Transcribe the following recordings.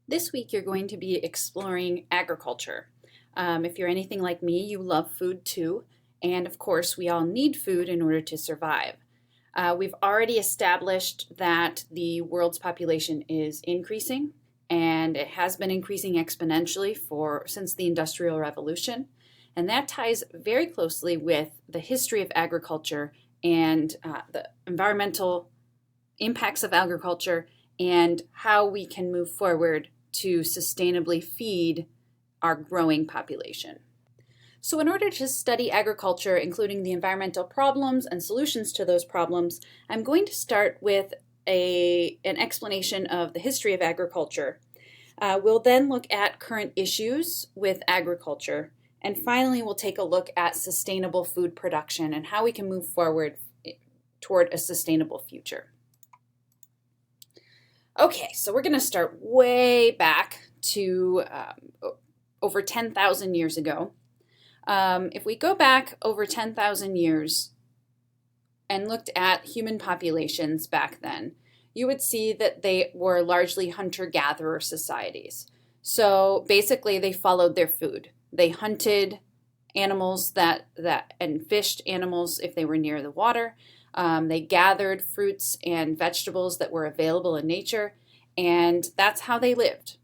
This week you're going to be exploring agriculture. If you're anything like me, you love food too, and of course we all need food in order to survive. We've already established that the world's population is increasing, and it has been increasing exponentially since the Industrial Revolution, and that ties very closely with the history of agriculture and the environmental impacts of agriculture and how we can move forward to sustainably feed our growing population. So in order to study agriculture, including the environmental problems and solutions to those problems, I'm going to start with an explanation of the history of agriculture. We'll then look at current issues with agriculture, and finally we'll take a look at sustainable food production and how we can move forward toward a sustainable future. Okay, so we're going to start way back to over 10,000 years ago. If we go back over 10,000 years and looked at human populations back then, you would see that they were largely hunter-gatherer societies. So basically they followed their food. They hunted animals and fished animals if they were near the water. They gathered fruits and vegetables that were available in nature, and that's how they lived.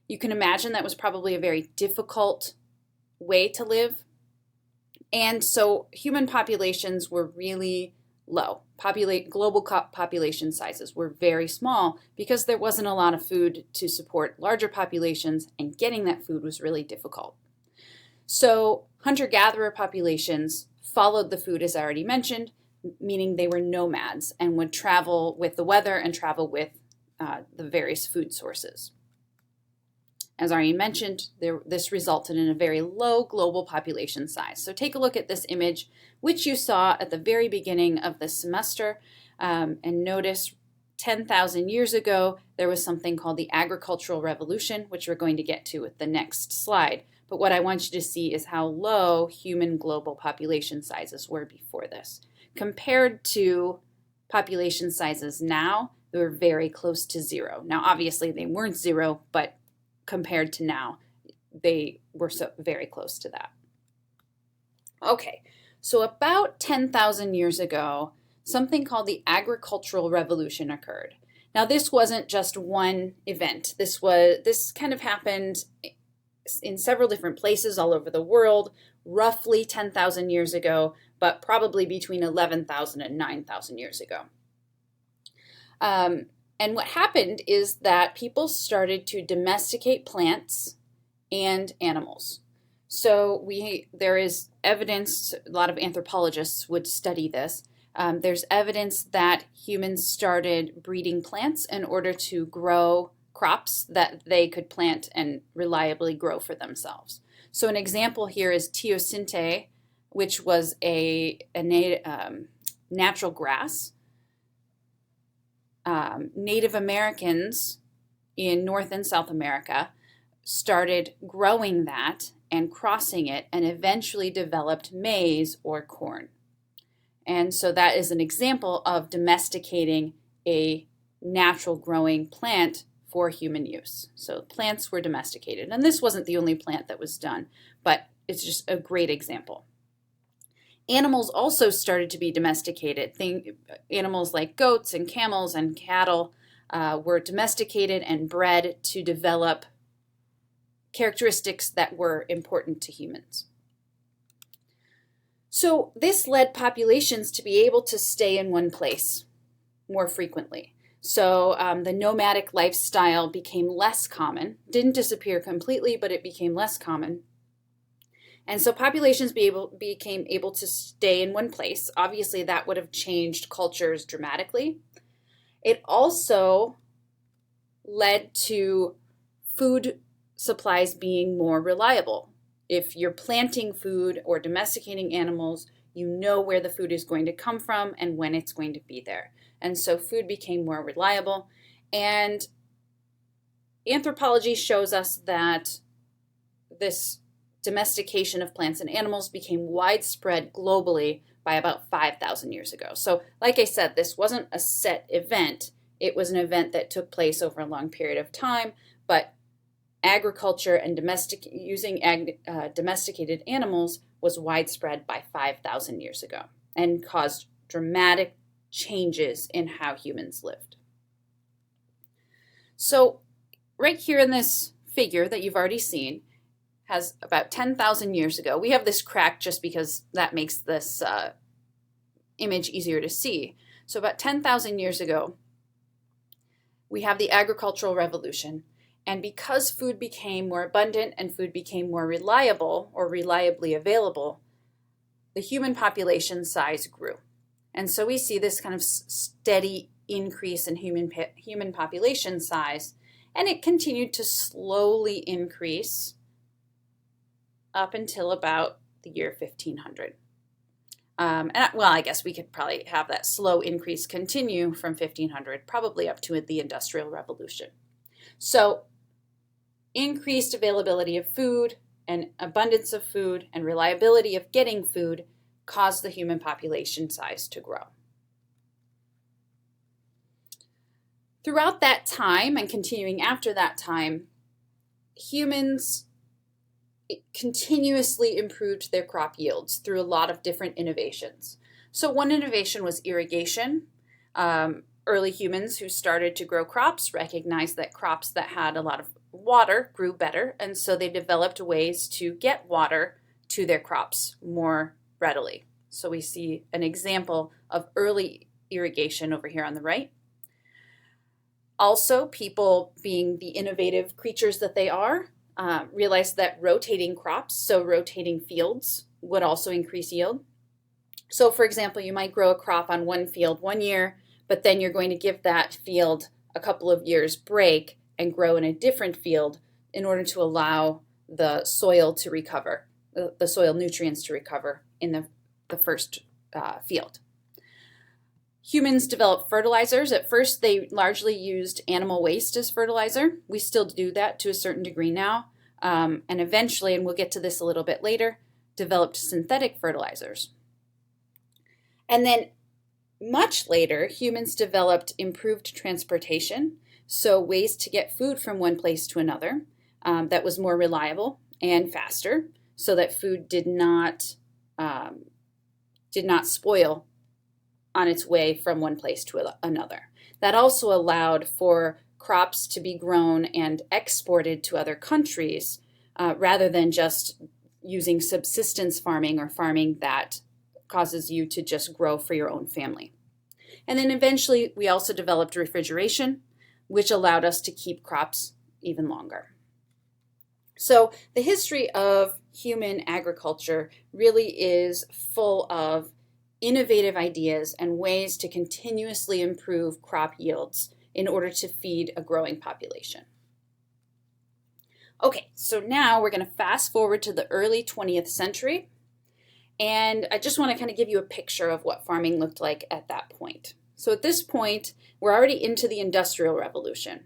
You can imagine that was probably a very difficult way to live. And so human populations were really low. Global population sizes were very small because there wasn't a lot of food to support larger populations, and getting that food was really difficult. So hunter-gatherer populations followed the food, as I already mentioned, meaning they were nomads and would travel with the weather and travel with the various food sources. As I already mentioned, this resulted in a very low global population size. So take a look at this image, which you saw at the very beginning of the semester, and notice 10,000 years ago, there was something called the Agricultural Revolution, which we're going to get to with the next slide. But what I want you to see is how low human global population sizes were before this. Compared to population sizes now, they were very close to zero. Now, obviously, they weren't zero, but compared to now, they were very close to that. Okay, so about 10,000 years ago, something called the Agricultural Revolution occurred. Now, this wasn't just one event. This kind of happened in several different places all over the world, roughly 10,000 years ago, but probably between 11,000 and 9,000 years ago. And what happened is that people started to domesticate plants and animals. So there is evidence, a lot of anthropologists would study this. There's evidence that humans started breeding plants in order to grow crops that they could plant and reliably grow for themselves. So an example here is teosinte, which was a natural grass. Native Americans in North and South America started growing that and crossing it, and eventually developed maize or corn. And so that is an example of domesticating a natural growing plant for human use. So plants were domesticated. And this wasn't the only plant that was done, but it's just a great example. Animals also started to be domesticated. Animals like goats and camels and cattle were domesticated and bred to develop characteristics that were important to humans. So this led populations to be able to stay in one place more frequently. So the nomadic lifestyle became less common. Didn't disappear completely, but it became less common. And so populations became able to stay in one place. Obviously, that would have changed cultures dramatically. It also led to food supplies being more reliable. If you're planting food or domesticating animals, you know where the food is going to come from and when it's going to be there. And so food became more reliable. And anthropology shows us that this domestication of plants and animals became widespread globally by about 5,000 years ago. So like I said, this wasn't a set event. It was an event that took place over a long period of time, but agriculture and domesticated animals was widespread by 5,000 years ago and caused dramatic changes in how humans lived. So right here in this figure that you've already seen has about 10,000 years ago. We have this crack just because that makes this image easier to see. So about 10,000 years ago, we have the agricultural revolution. And because food became more abundant and food became more reliable or reliably available, the human population size grew. And so we see this kind of steady increase in human population size, and it continued to slowly increase up until about the year 1500. I guess we could probably have that slow increase continue from 1500 probably up to the Industrial Revolution. So increased availability of food and abundance of food and reliability of getting food caused the human population size to grow. Throughout that time and continuing after that time, humans continuously improved their crop yields through a lot of different innovations. So one innovation was irrigation. Early humans who started to grow crops recognized that crops that had a lot of water grew better, and so they developed ways to get water to their crops more readily. So we see an example of early irrigation over here on the right. Also, people, being the innovative creatures that they are, realized that rotating crops, so rotating fields, would also increase yield. So for example, you might grow a crop on one field one year, but then you're going to give that field a couple of years break and grow in a different field in order to allow the soil to recover, the soil nutrients to recover in the first field. Humans developed fertilizers. At first, they largely used animal waste as fertilizer. We still do that to a certain degree now. And eventually, and we'll get to this a little bit later, developed synthetic fertilizers. And then much later, humans developed improved transportation, so ways to get food from one place to another that was more reliable and faster, so that food did not spoil on its way from one place to another. That also allowed for crops to be grown and exported to other countries rather than just using subsistence farming or farming that causes you to just grow for your own family. And then eventually we also developed refrigeration, which allowed us to keep crops even longer. So the history of human agriculture really is full of innovative ideas and ways to continuously improve crop yields in order to feed a growing population. Okay, so now we're going to fast forward to the early 20th century, and I just want to kind of give you a picture of what farming looked like at that point. So at this point, we're already into the Industrial Revolution,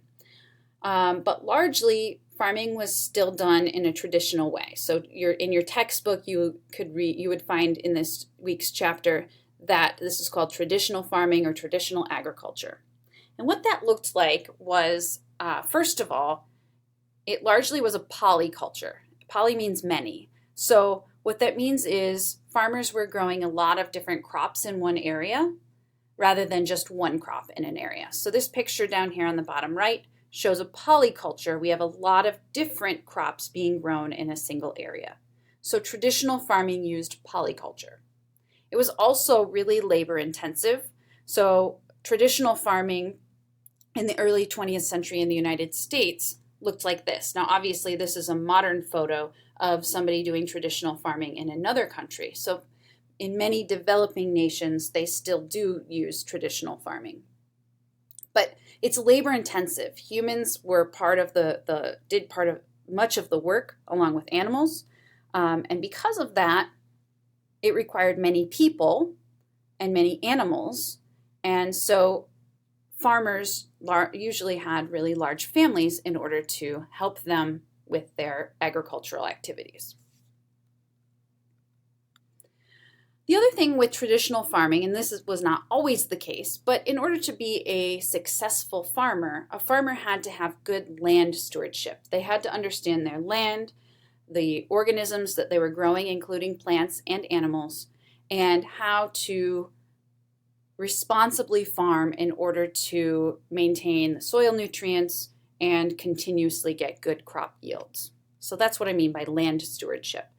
but largely farming was still done in a traditional way. So in your textbook, you would find in this week's chapter that this is called traditional farming or traditional agriculture. And what that looked like was, first of all, it largely was a polyculture. Poly means many. So what that means is farmers were growing a lot of different crops in one area rather than just one crop in an area. So this picture down here on the bottom right shows a polyculture. We have a lot of different crops being grown in a single area. So traditional farming used polyculture. It was also really labor intensive. So traditional farming in the early 20th century in the United States looked like this. Now, obviously, this is a modern photo of somebody doing traditional farming in another country. So in many developing nations, they still do use traditional farming. But it's labor intensive. Humans were did much of the work along with animals. And because of that, it required many people and many animals. And so farmers usually had really large families in order to help them with their agricultural activities. The other thing with traditional farming, and was not always the case, but in order to be a successful farmer, a farmer had to have good land stewardship. They had to understand their land, the organisms that they were growing, including plants and animals, and how to responsibly farm in order to maintain the soil nutrients and continuously get good crop yields. So that's what I mean by land stewardship.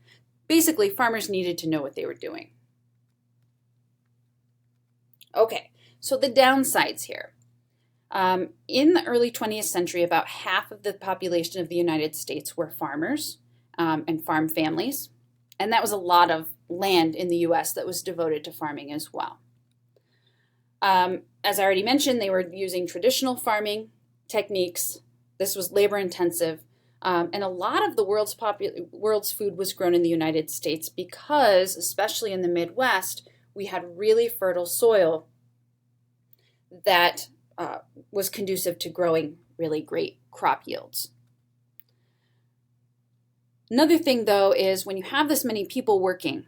Basically, farmers needed to know what they were doing. Okay, so the downsides here. In the early 20th century, about half of the population of the United States were farmers and farm families, and that was a lot of land in the US that was devoted to farming as well. As I already mentioned, they were using traditional farming techniques. This was labor intensive, and a lot of the world's food was grown in the United States because, especially in the Midwest, we had really fertile soil that was conducive to growing really great crop yields. Another thing, though, is when you have this many people working,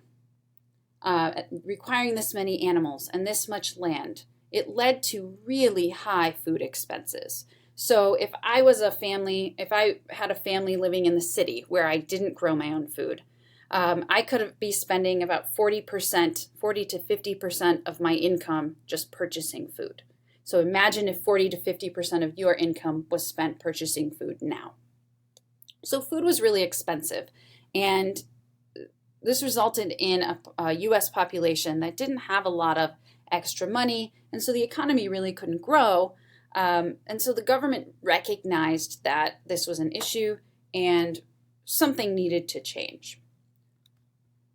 requiring this many animals and this much land, it led to really high food expenses. So if I had a family living in the city where I didn't grow my own food, I could be spending about 40 to 50% of my income just purchasing food. So imagine if 40 to 50% of your income was spent purchasing food now. So food was really expensive, and this resulted in a US population that didn't have a lot of extra money, and so the economy really couldn't grow. And so the government recognized that this was an issue and something needed to change.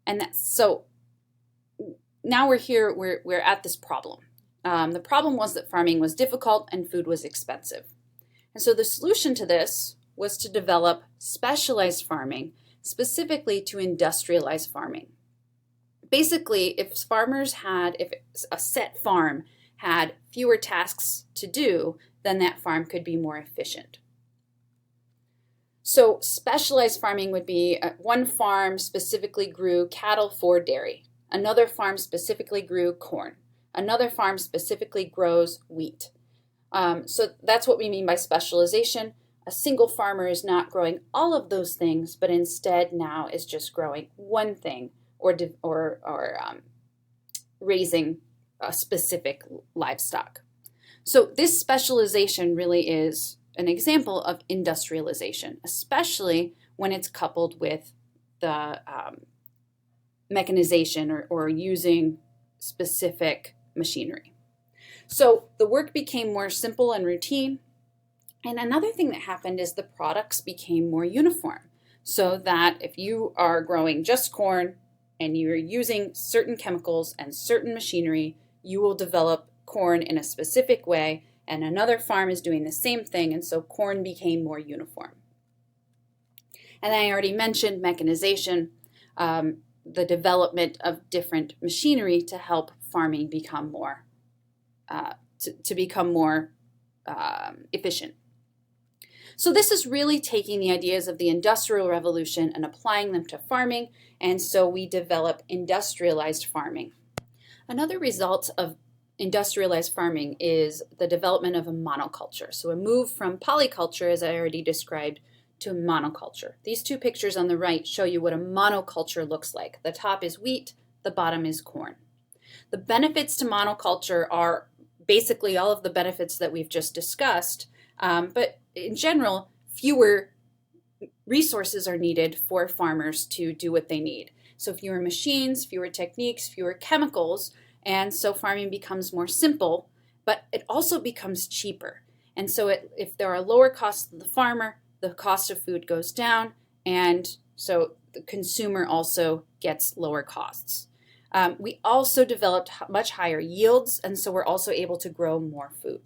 And so now we're at this problem. The problem was that farming was difficult and food was expensive. And so the solution to this was to develop specialized farming, specifically to industrialize farming. Basically, if a set farm had fewer tasks to do, then that farm could be more efficient. So specialized farming would be one farm specifically grew cattle for dairy. Another farm specifically grew corn. Another farm specifically grows wheat. So that's what we mean by specialization. A single farmer is not growing all of those things, but instead now is just growing one thing or raising a specific livestock. So this specialization really is an example of industrialization, especially when it's coupled with the mechanization or using specific machinery. So the work became more simple and routine. And another thing that happened is the products became more uniform, so that if you are growing just corn and you're using certain chemicals and certain machinery, you will develop corn in a specific way, and another farm is doing the same thing, and so corn became more uniform. And I already mentioned mechanization, the development of different machinery to help farming become more efficient. So this is really taking the ideas of the Industrial Revolution and applying them to farming, and so we develop industrialized farming. Another result of industrialized farming is the development of a monoculture. So a move from polyculture, as I already described, to monoculture. These two pictures on the right show you what a monoculture looks like. The top is wheat, the bottom is corn. The benefits to monoculture are basically all of the benefits that we've just discussed, but in general, fewer resources are needed for farmers to do what they need. So fewer machines, fewer techniques, fewer chemicals, and so farming becomes more simple, but it also becomes cheaper. And so if there are lower costs to the farmer, the cost of food goes down, and so the consumer also gets lower costs. We also developed much higher yields, and so we're also able to grow more food.